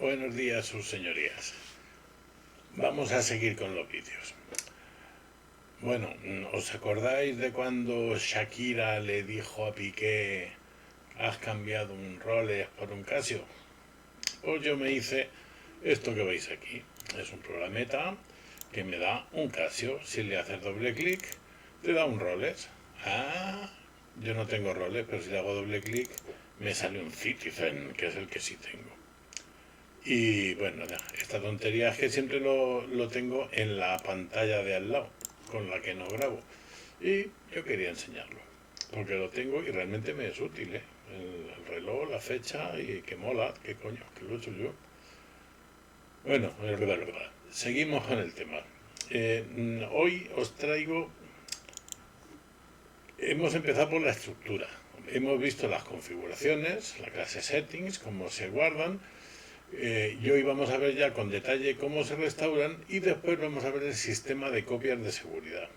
Buenos días, sus señorías. Vamos a seguir con los vídeos. Bueno, ¿os acordáis de cuando Shakira le dijo a Piqué: has cambiado un Rolex por un Casio? Pues yo me hice esto que veis aquí. Es un programeta que me da un Casio. Si le haces doble clic, te da un Rolex. Yo no tengo Rolex, pero si le hago doble clic, me sale un Citizen, que es el que sí tengo. Y bueno, esta tontería es que siempre lo tengo en la pantalla de al lado, con la que no grabo. Y yo quería enseñarlo, porque lo tengo y realmente me es útil, ¿eh? El reloj, la fecha, y que mola, que coño, que lo he hecho yo. Bueno, es verdad. Seguimos con el tema. Hoy os traigo... Hemos empezado por la estructura. Hemos visto las configuraciones, la clase settings, cómo se guardan. Y hoy vamos a ver ya con detalle cómo se restauran y después vamos a ver el sistema de copias de seguridad.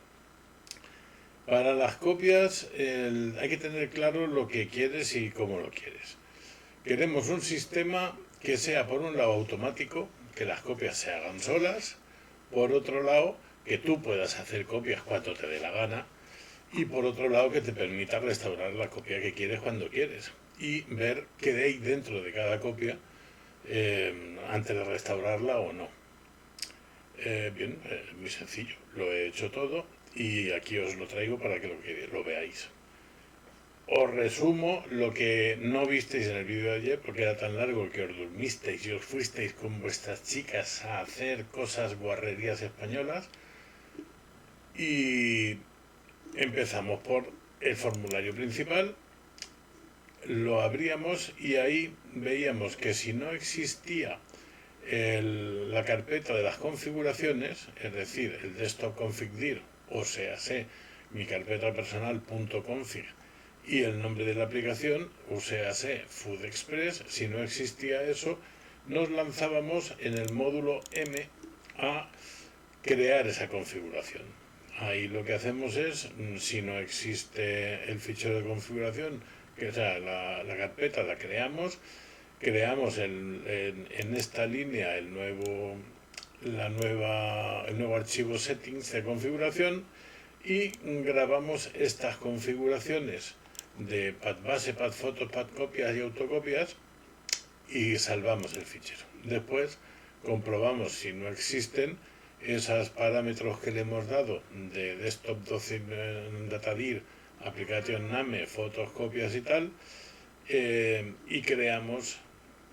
Para las copias hay que tener claro lo que quieres y cómo lo quieres. Queremos un sistema que sea, por un lado, automático, que las copias se hagan solas, por otro lado, que tú puedas hacer copias cuando te dé la gana, y por otro lado, que te permita restaurar la copia que quieres cuando quieres y ver qué hay dentro de cada copia antes de restaurarla o no. Bien, muy sencillo, lo he hecho todo y aquí os lo traigo para que lo veáis. Os resumo lo que no visteis en el vídeo de ayer porque era tan largo que os durmisteis y os fuisteis con vuestras chicas a hacer cosas guarrerías españolas. Y empezamos por el formulario principal, lo abríamos y ahí veíamos que si no existía la carpeta de las configuraciones, es decir, el desktop config dir, o sea, mi carpeta personal.config y el nombre de la aplicación, o sea, Food Express, si no existía eso, nos lanzábamos en el módulo M a crear esa configuración. Ahí lo que hacemos es, si no existe el fichero de configuración, que sea la carpeta la creamos en esta línea el nuevo archivo settings de configuración y grabamos estas configuraciones de pad base, pad fotos, pad copias y autocopias y salvamos el fichero. Después comprobamos si no existen esos parámetros que le hemos dado de desktop 12 datadir, application name, fotos, copias y tal, y creamos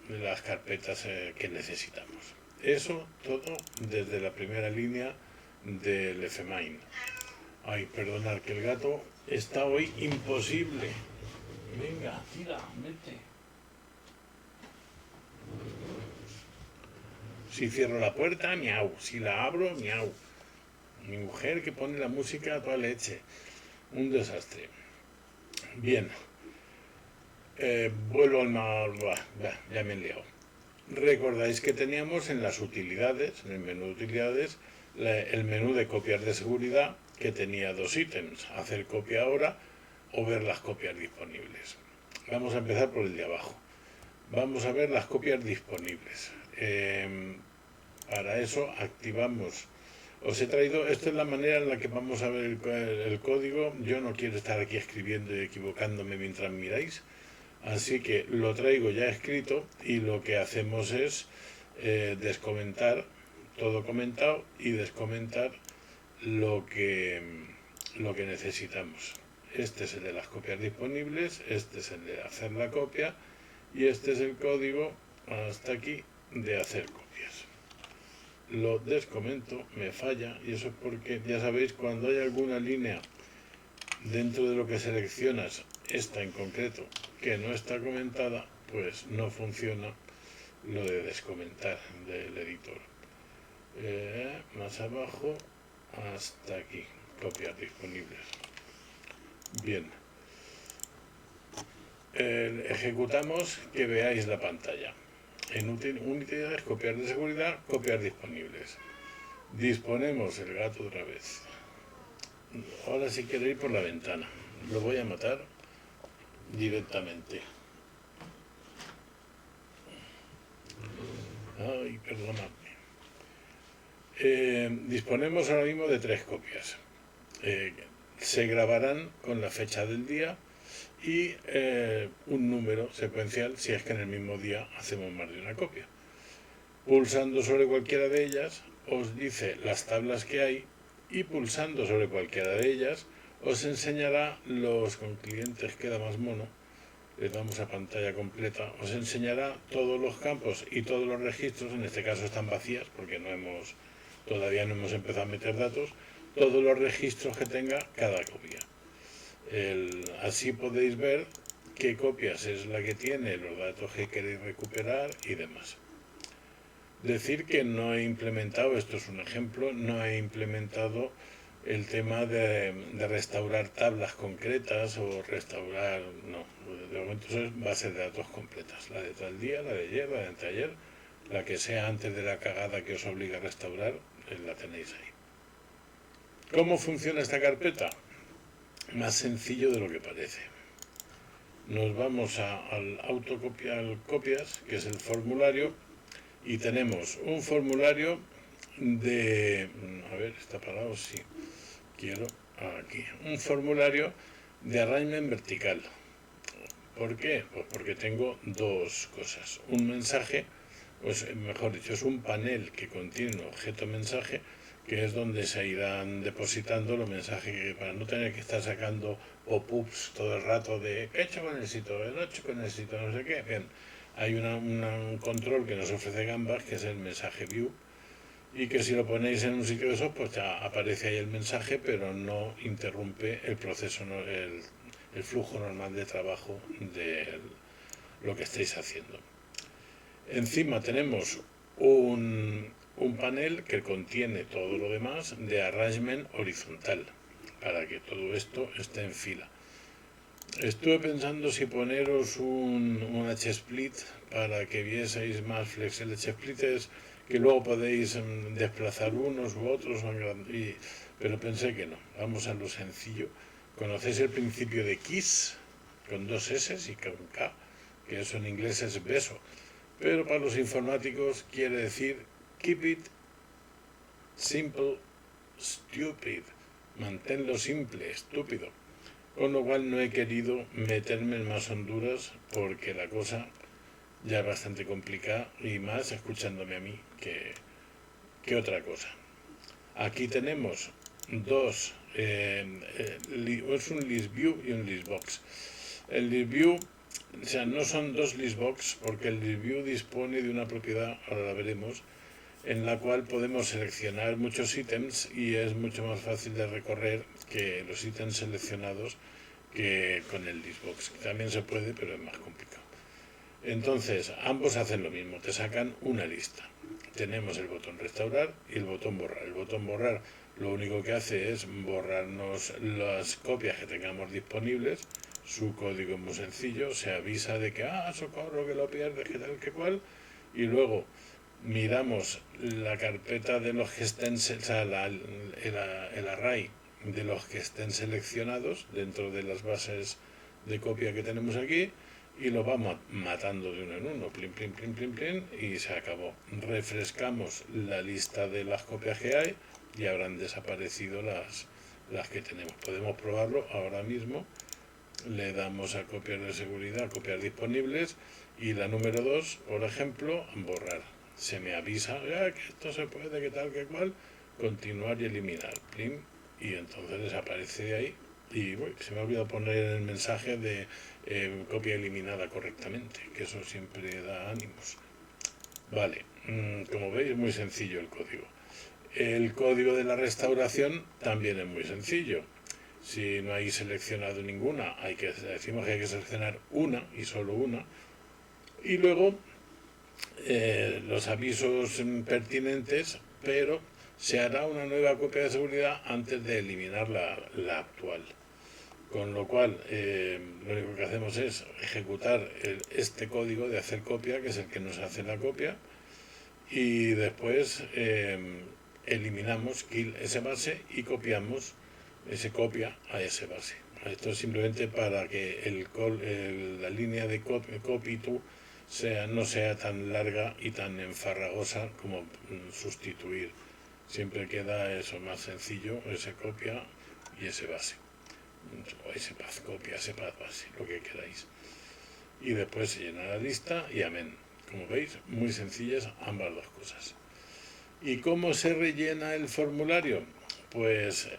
las carpetas que necesitamos. Eso todo desde la primera línea del fmain. Ay, perdonad que el gato está hoy imposible. Venga, tira, vete. Si cierro la puerta, miau. Si la abro, miau. Mi mujer que pone la música a toda leche. Un desastre. Bien. Vuelvo al... ya me he liado. Recordáis que teníamos en las utilidades, en el menú de utilidades, el menú de copias de seguridad que tenía dos ítems, hacer copia ahora o ver las copias disponibles. Vamos a empezar por el de abajo. Vamos a ver las copias disponibles. Para eso activamos. Os he traído, esta es la manera en la que vamos a ver el código. Yo no quiero estar aquí escribiendo y equivocándome mientras miráis. Así que lo traigo ya escrito y lo que hacemos es descomentar, todo comentado, y descomentar lo que necesitamos. Este es el de las copias disponibles, este es el de hacer la copia y este es el código hasta aquí de hacer copias. Lo descomento, me falla, y eso es porque, ya sabéis, cuando hay alguna línea dentro de lo que seleccionas, esta en concreto, que no está comentada, pues no funciona lo de descomentar del editor. Más abajo hasta aquí, copias disponibles. Bien, ejecutamos, que veáis la pantalla. En utilidades, copias de seguridad, copias disponibles. Disponemos el gato otra vez. Ahora sí quiero ir por la ventana. Lo voy a matar directamente. Ay, perdonadme. Disponemos ahora mismo de 3 copias. Se grabarán con la fecha del día y un número secuencial si es que en el mismo día hacemos más de una copia. Pulsando sobre cualquiera de ellas os dice las tablas que hay y pulsando sobre cualquiera de ellas os enseñará con clientes queda más mono. Le damos a pantalla completa, os enseñará todos los campos y todos los registros, en este caso están vacías porque todavía no hemos empezado a meter datos, todos los registros que tenga cada copia. Así podéis ver qué copias es la que tiene, los datos que queréis recuperar y demás. Decir que no he implementado, esto es un ejemplo, no he implementado el tema de restaurar tablas concretas o restaurar, no, de momento eso es bases de datos completas, la de tal día, la de ayer, la de anteayer, la que sea antes de la cagada que os obliga a restaurar, la tenéis ahí. ¿Cómo funciona esta carpeta? Más sencillo de lo que parece. Nos vamos al autocopiar copias, que es el formulario, y tenemos un formulario de, a ver, está parado, sí, quiero, aquí, un formulario de arrangement vertical. ¿Por qué? Pues porque tengo dos cosas. Un mensaje, pues mejor dicho, es un panel que contiene un objeto mensaje, que es donde se irán depositando los mensajes para no tener que estar sacando pop-ups todo el rato de ¿qué he hecho con el sitio? ¿Lo he hecho con el sitio? No sé qué. Bien, hay un control que nos ofrece Gambas, que es el mensaje view, y que si lo ponéis en un sitio de esos, pues ya aparece ahí el mensaje, pero no interrumpe el proceso, el flujo normal de trabajo de lo que estáis haciendo. Encima tenemos un panel que contiene todo lo demás de arrangement horizontal, para que todo esto esté en fila. Estuve pensando si poneros un H-split para que vieseis más flex. El H-split es que luego podéis desplazar unos u otros, pero pensé que no. Vamos a lo sencillo. ¿Conocéis el principio de KISS? Con 2 S y con K, que eso en inglés es beso. Pero para los informáticos quiere decir keep it simple, stupid. Manténlo simple, estúpido. Con lo cual no he querido meterme en más honduras porque la cosa ya es bastante complicada y más escuchándome a mí que otra cosa. Aquí tenemos dos, es un listView y un listbox. El listView, o sea, no son dos listbox porque el listView dispone de una propiedad, ahora la veremos, en la cual podemos seleccionar muchos ítems y es mucho más fácil de recorrer que los ítems seleccionados que con el listbox. También se puede, pero es más complicado. Entonces, ambos hacen lo mismo, te sacan una lista. Tenemos el botón restaurar y el botón borrar. El botón borrar lo único que hace es borrarnos las copias que tengamos disponibles. Su código es muy sencillo, se avisa de que, socorro, que lo pierdes, que tal, que cual, y luego miramos la carpeta de los que estén, o sea, el array de los que estén seleccionados dentro de las bases de copia que tenemos aquí y lo vamos matando de uno en uno, plin, plin, plin, plin, plin, y se acabó. Refrescamos la lista de las copias que hay y habrán desaparecido las que tenemos. Podemos probarlo ahora mismo. Le damos a copiar de seguridad, copiar disponibles, y la número 2, por ejemplo, borrar. Se me avisa que esto se puede, que tal, que cual, continuar y eliminar, plim, y entonces desaparece de ahí. Y se me ha olvidado poner el mensaje de copia eliminada correctamente, que eso siempre da ánimos. Vale, como veis, muy sencillo el código. El código de la restauración también es muy sencillo. Si no hay seleccionado ninguna, decimos que hay que seleccionar una y solo una. Y luego los avisos pertinentes, pero se hará una nueva copia de seguridad antes de eliminar la actual. Con lo cual, lo único que hacemos es ejecutar este código de hacer copia, que es el que nos hace la copia, y después eliminamos kill ese base y copiamos ese copia a ese base. Esto es simplemente para que la línea de copy to no sea tan larga y tan enfarragosa como sustituir. Siempre queda eso más sencillo, ese copia y ese base. O ese path copia, ese path base, lo que queráis. Y después se llena la lista y amén. Como veis, muy sencillas ambas dos cosas. ¿Y cómo se rellena el formulario? Pues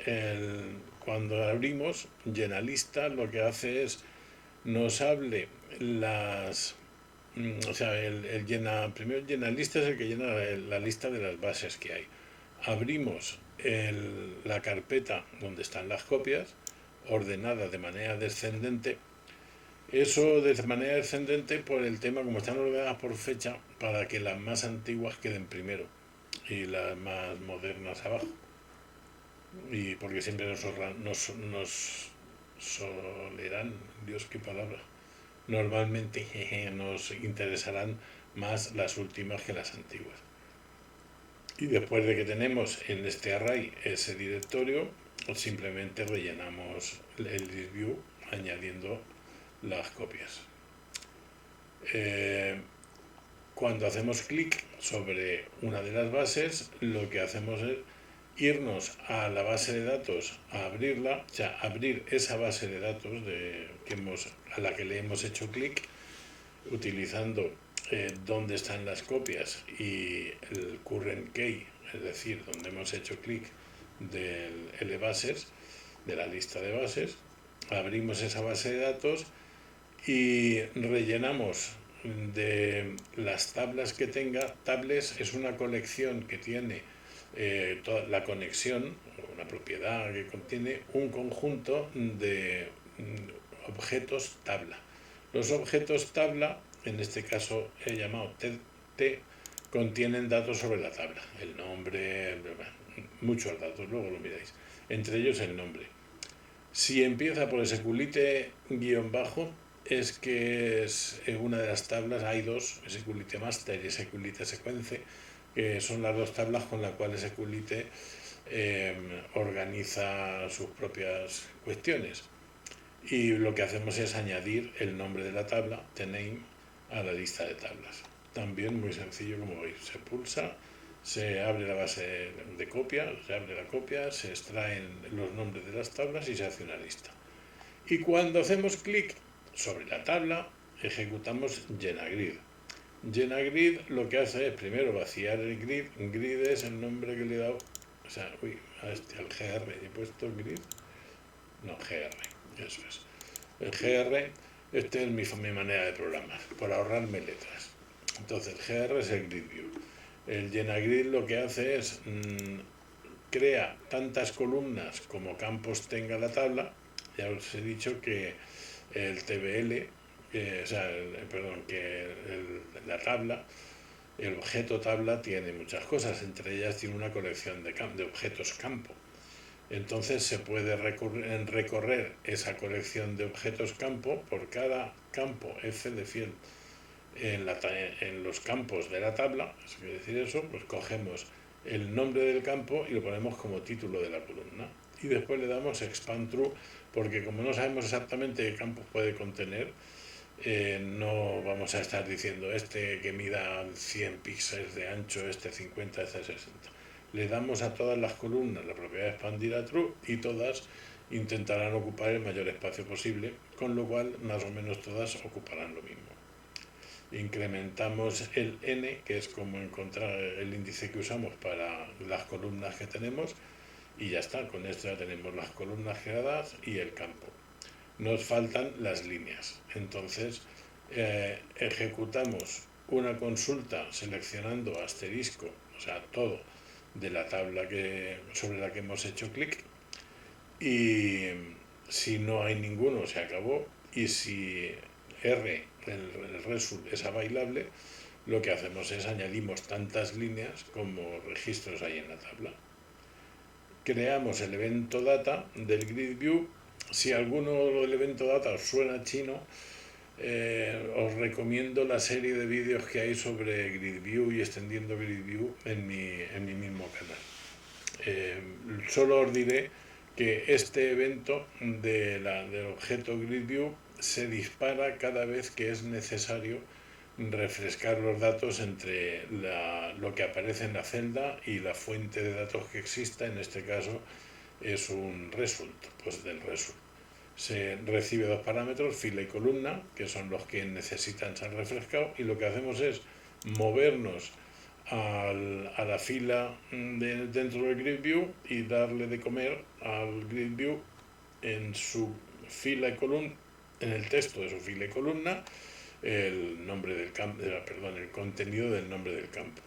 cuando abrimos llena lista, lo que hace es nos hable o sea, primero el llena lista es el que llena la lista de las bases que hay. Abrimos la carpeta donde están las copias, ordenada de manera descendente. Eso de manera descendente por el tema, como están ordenadas por fecha, para que las más antiguas queden primero y las más modernas abajo. Y porque siempre nos solerán, Dios, qué palabra, normalmente nos interesarán más las últimas que las antiguas. Y después de que tenemos en este array ese directorio, simplemente rellenamos el list view añadiendo las copias. Cuando hacemos clic sobre una de las bases, lo que hacemos es irnos a la base de datos a abrirla, o sea, abrir esa base de datos a la que le hemos hecho clic, utilizando donde están las copias y el current key, es decir, donde hemos hecho clic del LBases, de la lista de bases. Abrimos esa base de datos y rellenamos de las tablas que tenga. Tables es una colección que tiene toda la conexión, una propiedad que contiene un conjunto de objetos tabla. Los objetos tabla, en este caso he llamado T, contienen datos sobre la tabla, el nombre, muchos datos, luego lo miráis, entre ellos el nombre. Si empieza por SQLite guión bajo, es que es una de las tablas, hay dos, SQLite Master y SQLite Sequence, que son las dos tablas con las cuales SQLite organiza sus propias cuestiones. Y lo que hacemos es añadir el nombre de la tabla, tname, a la lista de tablas. También muy sencillo, como veis, se pulsa, se abre la base de copia, se abre la copia, se extraen los nombres de las tablas y se hace una lista. Y cuando hacemos clic sobre la tabla, ejecutamos llenagrid. Llenagrid lo que hace es primero vaciar el grid. Grid es el nombre que le he dado, o sea, al GR he puesto grid, no, GR, eso es. El GR, es mi manera de programar, por ahorrarme letras. Entonces, el GR es el grid view. El llenagrid lo que hace es crea tantas columnas como campos tenga la tabla. Ya os he dicho que el TBL, la tabla, el objeto tabla tiene muchas cosas, entre ellas tiene una colección de objetos campo. Entonces se puede recorrer esa colección de objetos campo por cada campo f de field en los campos de la tabla. Es decir, eso, pues cogemos el nombre del campo y lo ponemos como título de la columna. Y después le damos expand true, porque como no sabemos exactamente qué campos puede contener, no vamos a estar diciendo este que mida 100 píxeles de ancho, este 50, este 60. Le damos a todas las columnas la propiedad de expandir a true y todas intentarán ocupar el mayor espacio posible, con lo cual más o menos todas ocuparán lo mismo. Incrementamos el n, que es como encontrar el índice que usamos para las columnas que tenemos, y ya está, con esto ya tenemos las columnas creadas y el campo. Nos faltan las líneas, entonces ejecutamos una consulta seleccionando asterisco, o sea, todo de la tabla sobre la que hemos hecho clic, y si no hay ninguno se acabó, y si R, el result, es available, lo que hacemos es añadimos tantas líneas como registros hay en la tabla. Creamos el evento data del grid view. Si alguno del evento data os suena chino, os recomiendo la serie de vídeos que hay sobre grid view y extendiendo grid view en mi mismo canal. Solo os diré que este evento del objeto grid view se dispara cada vez que es necesario refrescar los datos entre lo que aparece en la celda y la fuente de datos que exista. En este caso es un result, pues del result se recibe dos parámetros, fila y columna, que son los que necesitan ser refrescados, y lo que hacemos es movernos a la fila dentro del grid view y darle de comer al grid view en su fila y columna, en el texto de su fila y columna, el nombre del campo, perdón, el contenido del nombre del campo.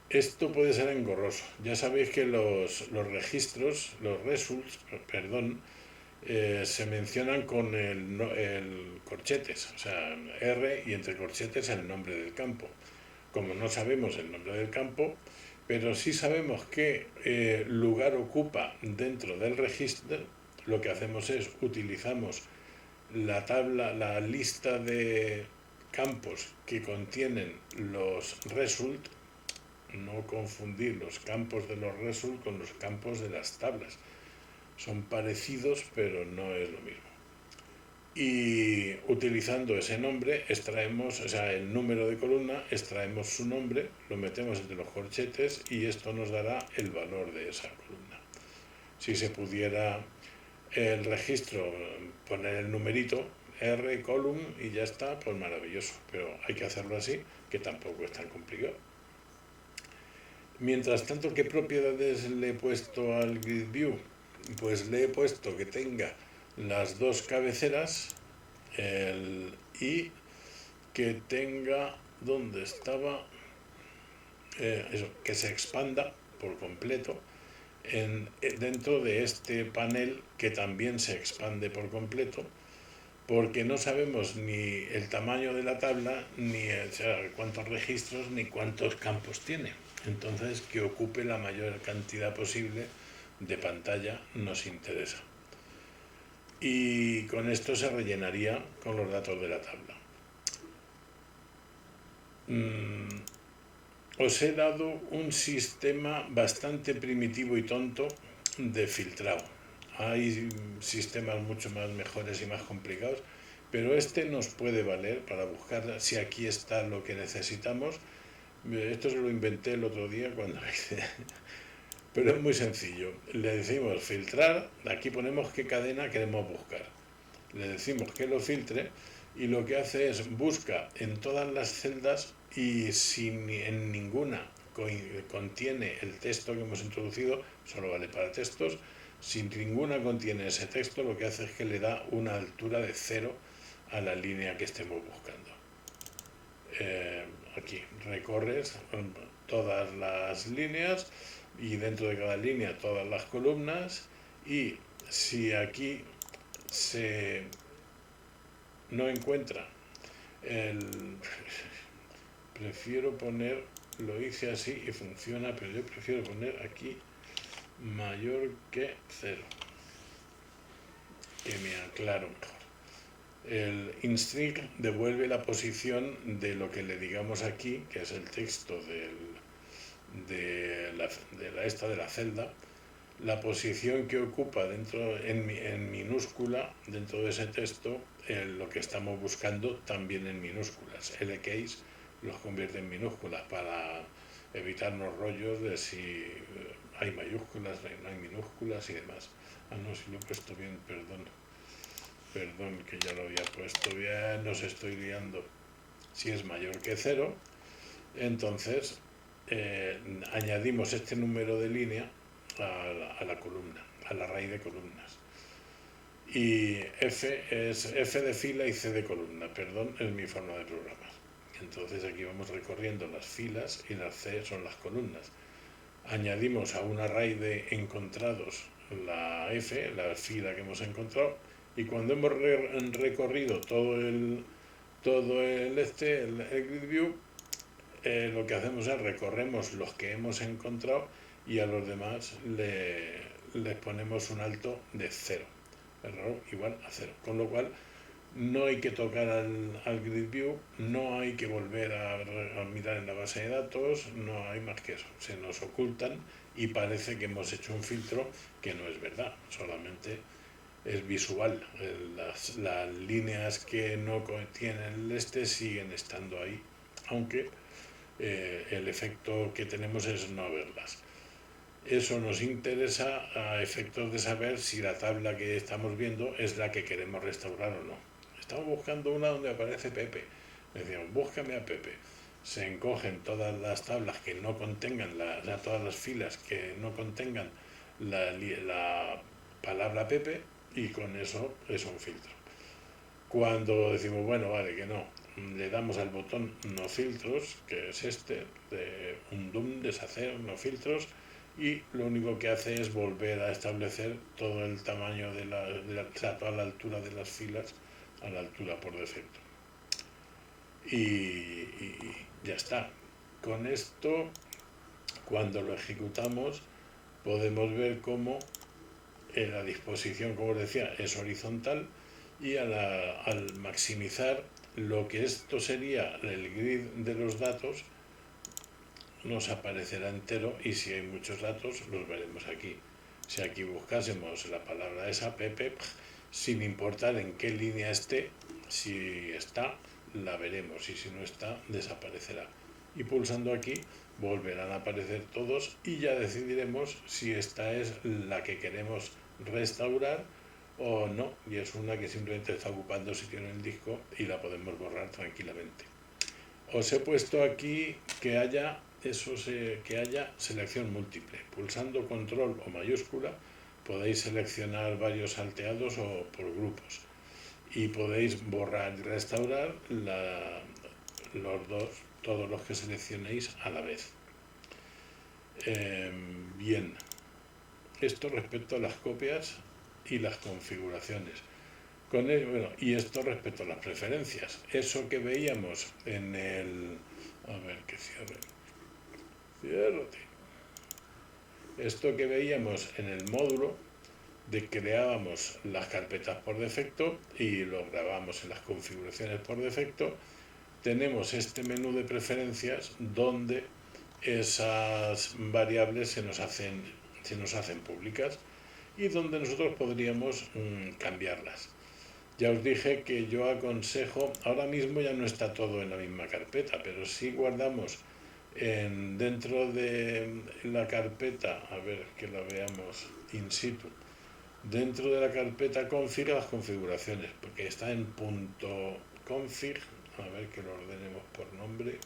Esto puede ser engorroso. Ya sabéis que los registros, los results, perdón, se mencionan con el corchetes, o sea, R y entre corchetes el nombre del campo. Como no sabemos el nombre del campo, pero sí sabemos qué lugar ocupa dentro del registro, lo que hacemos es utilizamos la tabla, la lista de campos que contienen los result, no confundir los campos de los result con los campos de las tablas. Son parecidos, pero no es lo mismo. Y utilizando ese nombre extraemos, o sea, el número de columna, extraemos su nombre, lo metemos entre los corchetes y esto nos dará el valor de esa columna. Si se pudiera el registro poner el numerito R column y ya está, pues maravilloso, pero hay que hacerlo así, que tampoco es tan complicado. Mientras tanto, ¿qué propiedades le he puesto al grid view? Pues le he puesto que tenga las dos cabeceras y que tenga, ¿dónde estaba? Eso, que se expanda por completo dentro de este panel, que también se expande por completo, porque no sabemos ni el tamaño de la tabla, ni o sea, cuántos registros, ni cuántos campos tiene. Entonces, que ocupe la mayor cantidad posible de pantalla nos interesa. Y con esto se rellenaría con los datos de la tabla. Os he dado un sistema bastante primitivo y tonto de filtrado. Hay sistemas mucho más mejores y más complicados, pero este nos puede valer para buscar si aquí está lo que necesitamos. Esto se lo inventé el otro día cuando hice... Pero es muy sencillo. Le decimos filtrar, aquí ponemos qué cadena queremos buscar. Le decimos que lo filtre y lo que hace es busca en todas las celdas y si en ninguna contiene el texto que hemos introducido, solo vale para textos, si ninguna contiene ese texto, lo que hace es que le da una altura de 0 a la línea que estemos buscando. Aquí recorres todas las líneas y dentro de cada línea todas las columnas, y si aquí no encuentra prefiero poner, lo hice así y funciona, pero yo prefiero poner aquí mayor que 0, que me aclaro mejor. El instring devuelve la posición de lo que le digamos aquí, que es el texto de la celda, la posición que ocupa dentro en minúscula dentro de ese texto, lo que estamos buscando también en minúsculas. LKs los convierte en minúsculas para evitarnos rollos de si hay mayúsculas, no hay minúsculas y demás. No, si lo he puesto bien, perdón, que ya lo había puesto bien, nos estoy liando. Si es mayor que 0, entonces añadimos este número de línea a la columna, a la raíz de columnas. Y F es F de fila y C de columna, perdón, es mi forma de programar. Entonces aquí vamos recorriendo las filas y las C son las columnas. Añadimos a una raíz de encontrados la F, la fila que hemos encontrado, y cuando hemos recorrido todo el grid view, lo que hacemos es recorremos los que hemos encontrado y a los demás les ponemos un alto de 0, error igual a 0, con lo cual no hay que tocar al grid view, no hay que volver a mirar en la base de datos, no hay más que eso, se nos ocultan y parece que hemos hecho un filtro que no es verdad, solamente es visual. Las líneas que no tienen el siguen estando ahí, aunque el efecto que tenemos es no verlas. Eso nos interesa a efectos de saber si la tabla que estamos viendo es la que queremos restaurar o no. Estamos buscando una donde aparece Pepe. Decíamos, búscame a Pepe. Se encogen todas las tablas que no contengan, todas las filas que no contengan la palabra Pepe, y con eso es un filtro. Cuando decimos, bueno, vale, que no, le damos al botón no filtros, que es este, de undum, deshacer, no filtros, y lo único que hace es volver a establecer todo el tamaño toda la altura de las filas a la altura por defecto. Y ya está. Con esto, cuando lo ejecutamos, podemos ver cómo la disposición, como os decía, es horizontal, y al maximizar lo que esto sería el grid de los datos, nos aparecerá entero, y si hay muchos datos los veremos aquí. Si aquí buscásemos la palabra esa, Pepe, sin importar en qué línea esté, si está, la veremos, y si no está, desaparecerá. Y pulsando aquí volverán a aparecer todos, y ya decidiremos si esta es la que queremos restaurar o no, y es una que simplemente está ocupando sitio en el disco y la podemos borrar tranquilamente. Os he puesto aquí que haya selección múltiple. Pulsando control o mayúscula podéis seleccionar varios salteados o por grupos, y podéis borrar y restaurar todos los que seleccionéis a la vez. Bien, esto respecto a las copias y las configuraciones. Y esto respecto a las preferencias. Eso que veíamos en el... A ver, que ciérrate. Esto que veíamos en el módulo, de creábamos las carpetas por defecto y lo grabamos en las configuraciones por defecto, tenemos este menú de preferencias donde esas variables se nos hacen públicas, y donde nosotros podríamos cambiarlas. Ya os dije que yo aconsejo, ahora mismo ya no está todo en la misma carpeta, pero si guardamos dentro de la carpeta, a ver que la veamos in situ, dentro de la carpeta config, las configuraciones, porque está en .config, a ver que lo ordenemos por nombre,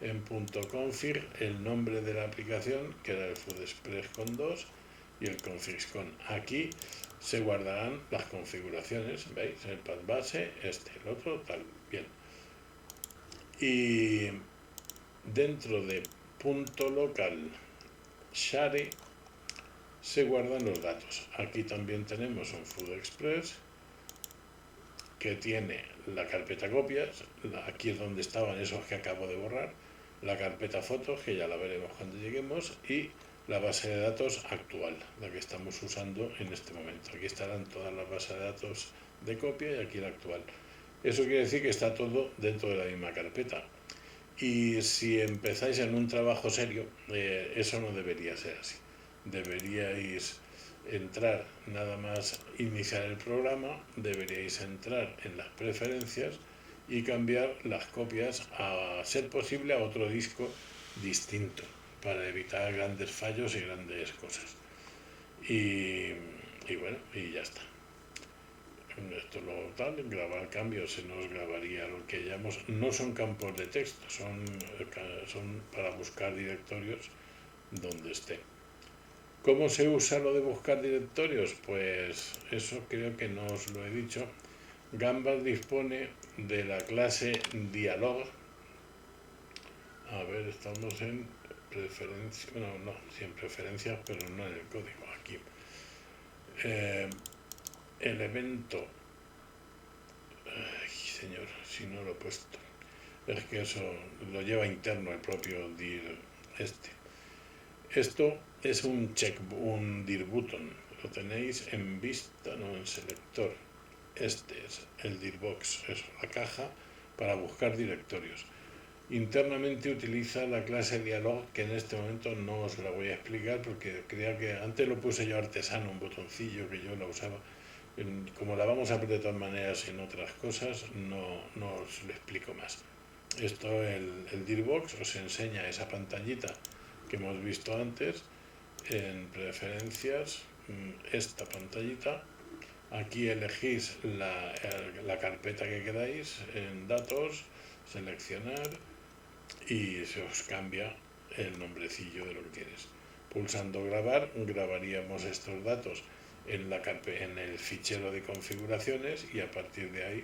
en .config el nombre de la aplicación, que era el FoodExpress con 2, y el configs con. Aquí se guardarán las configuraciones, ¿veis? El path base, el otro, tal, bien. Y dentro de .local share se guardan los datos. Aquí también tenemos un FoodExpress que tiene la carpeta copias, aquí es donde estaban esos que acabo de borrar, la carpeta fotos, que ya la veremos cuando lleguemos, y la base de datos actual, la que estamos usando en este momento. Aquí estarán todas las bases de datos de copia y aquí la actual. Eso quiere decir que está todo dentro de la misma carpeta. Y si empezáis en un trabajo serio, eso no debería ser así. Deberíais entrar, nada más iniciar el programa, deberíais entrar en las preferencias y cambiar las copias, a ser posible, a otro disco distinto, para evitar grandes fallos y grandes cosas. Y bueno, y ya está. Esto lo tal, grabar cambios, se nos grabaría lo que llamamos, no son campos de texto, son para buscar directorios donde esté. ¿Cómo se usa lo de buscar directorios? Pues eso creo que no os lo he dicho. Gamba dispone de la clase dialog. A ver, estamos en preferencias, bueno, no, sí en preferencias, pero no en el código, aquí. Elemento, ay, señor, si no lo he puesto, es que eso lo lleva interno el propio dir Esto es un dir button, lo tenéis en vista, no en selector. Este es el dirbox, es la caja para buscar directorios. Internamente utiliza la clase dialog, que en este momento no os la voy a explicar porque creía que antes lo puse yo artesano, un botoncillo que yo la usaba, Como la vamos a ver de todas maneras en otras cosas, no os lo explico más. Esto, el Dirbox os enseña esa pantallita que hemos visto antes en preferencias, esta pantallita. Aquí elegís la carpeta que queráis en datos, seleccionar y se os cambia el nombrecillo de lo que quieres. Pulsando grabar, grabaríamos estos datos en el fichero de configuraciones y a partir de ahí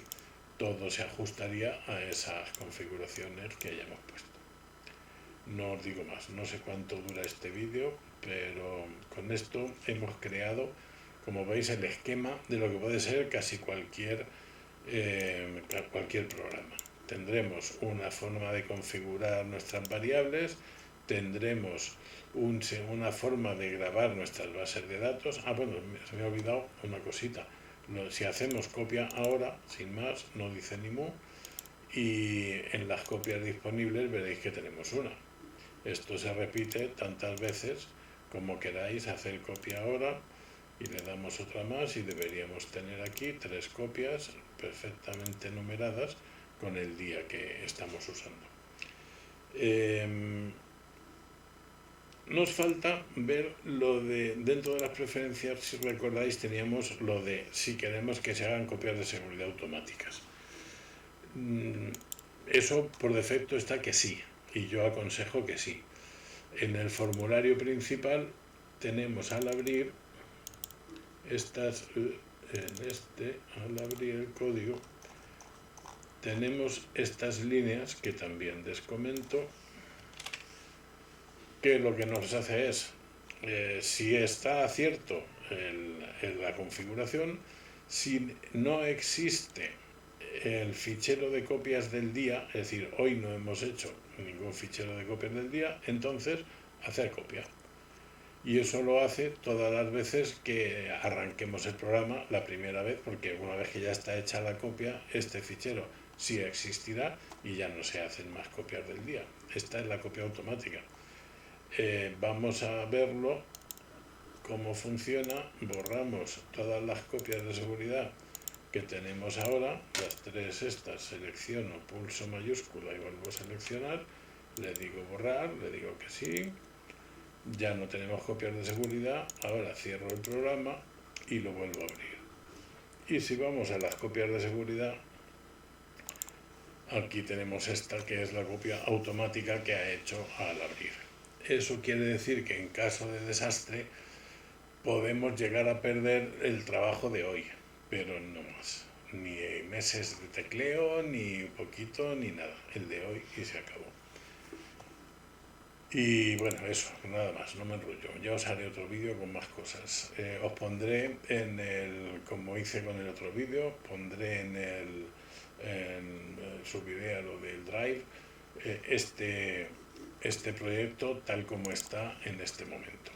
todo se ajustaría a esas configuraciones que hayamos puesto. No os digo más, no sé cuánto dura este vídeo, pero con esto hemos creado, como veis, el esquema de lo que puede ser casi cualquier programa. Tendremos una forma de configurar nuestras variables, tendremos una forma de grabar nuestras bases de datos. Bueno, se me ha olvidado una cosita. Si hacemos copia ahora, sin más, no dice ni mu, y en las copias disponibles veréis que tenemos una. Esto se repite tantas veces como queráis hacer copia ahora y le damos otra más y deberíamos tener aquí 3 copias perfectamente numeradas con el día que estamos usando. Nos falta ver lo de, dentro de las preferencias, si recordáis, teníamos lo de si queremos que se hagan copias de seguridad automáticas. Eso por defecto está que sí, y yo aconsejo que sí. En el formulario principal tenemos al abrir al abrir el código, tenemos estas líneas que también les comento, que lo que nos hace es, si está cierto la configuración, si no existe el fichero de copias del día, es decir, hoy no hemos hecho ningún fichero de copias del día, entonces hacer copia. Y eso lo hace todas las veces que arranquemos el programa la primera vez, porque una vez que ya está hecha la copia, este fichero sí existirá y ya no se hacen más copias del día. Esta es la copia automática. Vamos a verlo cómo funciona. Borramos todas las copias de seguridad que tenemos ahora, las 3 estas, selecciono, pulso mayúscula y vuelvo a seleccionar, le digo borrar, le digo que sí, ya no tenemos copias de seguridad, ahora cierro el programa y lo vuelvo a abrir. Y si vamos a las copias de seguridad, aquí tenemos esta que es la copia automática que ha hecho al abrir. Eso quiere decir que en caso de desastre podemos llegar a perder el trabajo de hoy, pero no más, ni meses de tecleo, ni poquito, ni nada, el de hoy y se acabó. Y bueno, eso, nada más, no me enrollo, ya os haré otro vídeo con más cosas. Os pondré como hice con el otro vídeo, pondré subiré a lo del Drive este proyecto tal como está en este momento.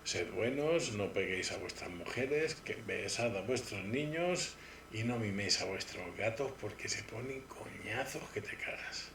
Sed buenos, no peguéis a vuestras mujeres, que besad a vuestros niños y no miméis a vuestros gatos porque se ponen coñazos que te cagas.